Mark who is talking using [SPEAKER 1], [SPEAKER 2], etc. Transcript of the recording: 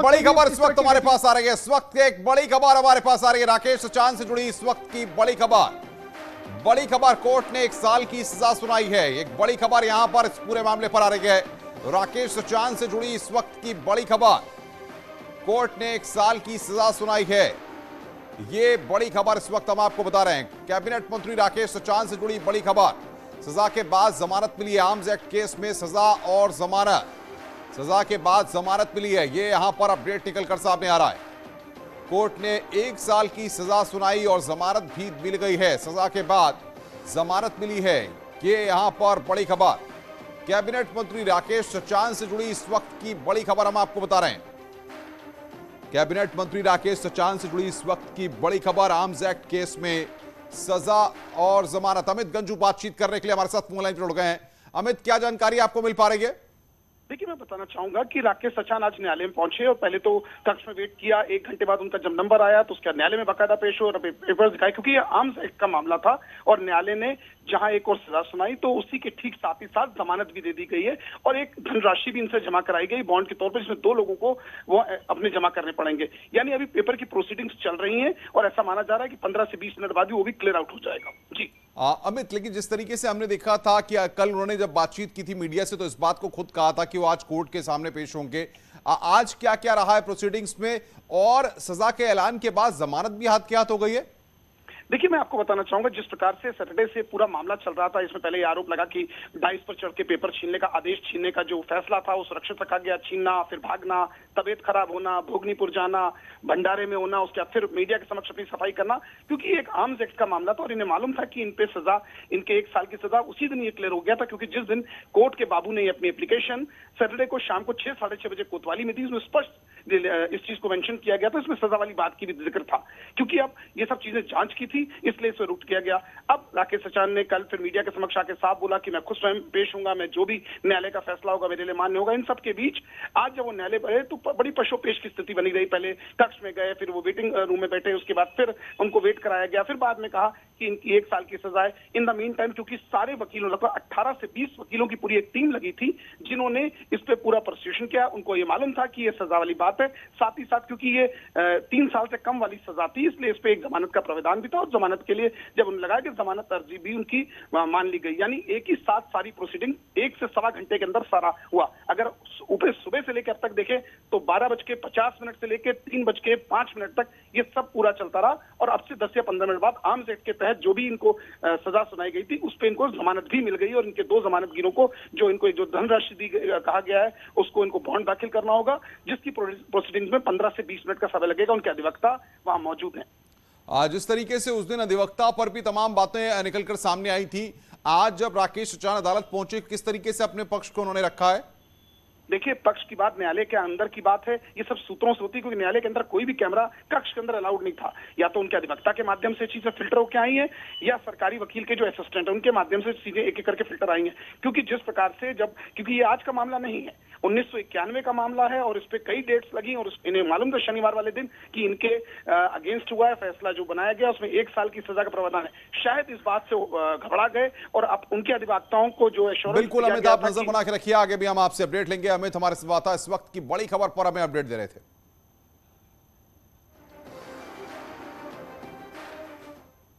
[SPEAKER 1] बड़ी खबर इस वक्त हमारे पास आ रही है। इस वक्त एक बड़ी खबर हमारे पास आ रही है राकेश सचान से जुड़ी। इस वक्त की बड़ी खबर कोर्ट ने 1 साल की सजा सुनाई है। एक बड़ी खबर यहां पर इस पूरे मामले पर आ रही है। राकेश सचान से जुड़ी इस वक्त की बड़ी खबर, कोर्ट ने 1 साल की सजा सुनाई है। ये बड़ी खबर इस वक्त हम आपको बता रहे हैं। कैबिनेट मंत्री राकेश सचान से जुड़ी बड़ी खबर, सजा के बाद जमानत मिली है। आर्म्स एक्ट केस में सजा और जमानत, सजा के बाद जमानत मिली है। ये यहां पर अपडेट निकलकर सामने आ रहा है। कोर्ट ने 1 साल की सजा सुनाई और जमानत भी मिल गई है। सजा के बाद जमानत मिली है। ये यहां पर बड़ी खबर, कैबिनेट मंत्री राकेश सचान से जुड़ी इस वक्त की बड़ी खबर हम आपको बता रहे हैं। कैबिनेट मंत्री राकेश सचान से जुड़ी इस वक्त की बड़ी खबर, आर्म्स एक्ट केस में सजा और जमानत। अमित गंजू बातचीत करने के लिए हमारे साथ फोन लाइन पर जुड़ गए हैं। अमित, क्या जानकारी आपको मिल पा रही है?
[SPEAKER 2] देखिए, मैं बताना चाहूंगा कि राकेश सचान आज न्यायालय में पहुंचे और पहले तो कक्ष में वेट किया। 1 घंटे बाद उनका जब नंबर आया तो उसका न्यायालय में बाकायदा पेश हुआ और पेपर्स दिखाए, क्योंकि ये आर्म्स एक्ट का मामला था और न्यायालय ने जहां एक और सजा सुनाई तो उसी के ठीक साथ ही साथ जमानत भी दे दी गई है और एक धनराशि भी इनसे जमा कराई गई बॉन्ड के तौर पर, जिसमें 2 लोगों को वो अपने जमा करने पड़ेंगे। यानी अभी पेपर की प्रोसीडिंग्स चल रही हैं और ऐसा माना जा रहा है कि 15 से 20 मिनट बाद भी वो भी क्लियर आउट हो जाएगा। जी
[SPEAKER 1] अमित, लेकिन जिस तरीके से हमने देखा था कि कल उन्होंने जब बातचीत की थी मीडिया से तो इस बात को खुद कहा था कि वो आज कोर्ट के सामने पेश होंगे। आज क्या क्या रहा है प्रोसीडिंग्स में, और सजा के ऐलान के बाद जमानत भी हाथ के हाथ हो गई है?
[SPEAKER 2] देखिए, मैं आपको बताना चाहूंगा, जिस प्रकार से सैटरडे से पूरा मामला चल रहा था, इसमें पहले ये आरोप लगा कि डाइस पर चढ़ के पेपर छीनने का आदेश, छीनने का जो फैसला था वो सुरक्षित रखा गया। छीनना, फिर भागना, तबीयत खराब होना, भोगनीपुर जाना, भंडारे में होना, उसके बाद फिर मीडिया के समक्ष अपनी सफाई करना, क्योंकि एक आर्म्स एक्ट का मामला था और इन्हें मालूम था कि इन पे सजा, इनके 1 साल की सजा उसी दिन ये क्लियर हो गया था, क्योंकि जिस दिन कोर्ट के बाबू ने अपनी एप्लीकेशन सैटरडे को शाम को 6 साढ़े 6 बजे कोतवाली में दी, उसमें स्पष्ट इस चीज को मेंशन किया गया था, इसमें सजा वाली बात की भी जिक्र था। क्योंकि अब ये सब चीजें जांच की थी, इसलिए इसे रुक किया गया। अब राकेश सचान ने कल फिर मीडिया के समक्ष आके साफ बोला कि मैं खुद स्वयं पेश होऊंगा, मैं जो भी न्यायालय का फैसला होगा मेरे लिए मान्य होगा। इन सब के बीच आज जब वो न्यायालय पर है तो बड़ी पशोपेश की स्थिति बनी रही। पहले कक्ष में गए, फिर वो वेटिंग रूम में बैठे, उसके बाद फिर उनको वेट कराया गया, फिर बाद में कहा कि इनकी 1 साल की सजा है। इन द मीन टाइम, क्योंकि सारे वकीलों, लगभग 18 से 20 वकीलों की पूरी एक टीम लगी थी जिन्होंने इस पे पूरा प्रोसिक्यूशन किया। उनको ये मालूम था कि ये सजा वाली बात है। साथ ही साथ क्योंकि ये 3 साल से कम वाली सजा थी, इसलिए इस पे एक जमानत का प्रावधान भी था और जमानत के लिए जब उन्होंने लगाया कि जमानत अर्जी भी उनकी मान ली गई। यानी एक ही साथ सारी प्रोसीडिंग 1 से सवा घंटे के अंदर सारा हुआ। अगर सुबह से लेकर अब तक देखें तो 12:50 से लेकर 3:05 तक ये सब पूरा चलता रहा और अब से 10 या 15 मिनट बाद आर्म्स एक्ट के तहत जो भी इनको सजा सुनाई गई थी उस पर इनको जमानत भी मिल गई और इनके 2 जमानतगिरों को जो धनराशि दी कहा गया है उसको इनको बॉन्ड दाखिल करना होगा, जिसकी प्रोसीडिंग्स में 15 से 20 मिनट का समय लगेगा। उनके अधिवक्ता वहां मौजूद हैं।
[SPEAKER 1] जिस तरीके से उस दिन अधिवक्ता पर भी तमाम बातें निकलकर सामने आई थी, आज जब राकेश सचान अदालत पहुंचे किस तरीके से अपने पक्ष को उन्होंने रखा है?
[SPEAKER 2] देखिए, पक्ष की बात न्यायालय के अंदर की बात है, ये सब सूत्रों से होती है, क्योंकि न्यायालय के अंदर कोई भी कैमरा कक्ष के अंदर अलाउड नहीं था। या तो उनके अधिवक्ता के माध्यम से चीजें फिल्टर होकर आई हैं या सरकारी वकील के जो असिस्टेंट है उनके माध्यम से चीजें एक एक करके फिल्टर आई हैं। क्योंकि जिस प्रकार से क्योंकि ये आज का मामला नहीं है, 1991 का मामला है और इस पे कई डेट्स लगी और इन्हें मालूम था शनिवार वाले दिन कि इनके अगेंस्ट हुआ है फैसला जो बनाया गया, उसमें 1 साल की सजा का प्रावधान है। शायद इस बात से घबरा गए और अब उनके अधिवक्ताओं को जो एश्योरेंस,
[SPEAKER 1] बिल्कुल अमित, आप नजर बना के रखिए, आगे भी हम आपसे अपडेट लेंगे। अमित हमारे साथ इस वक्त की बड़ी खबर पर हमें अपडेट दे रहे थे।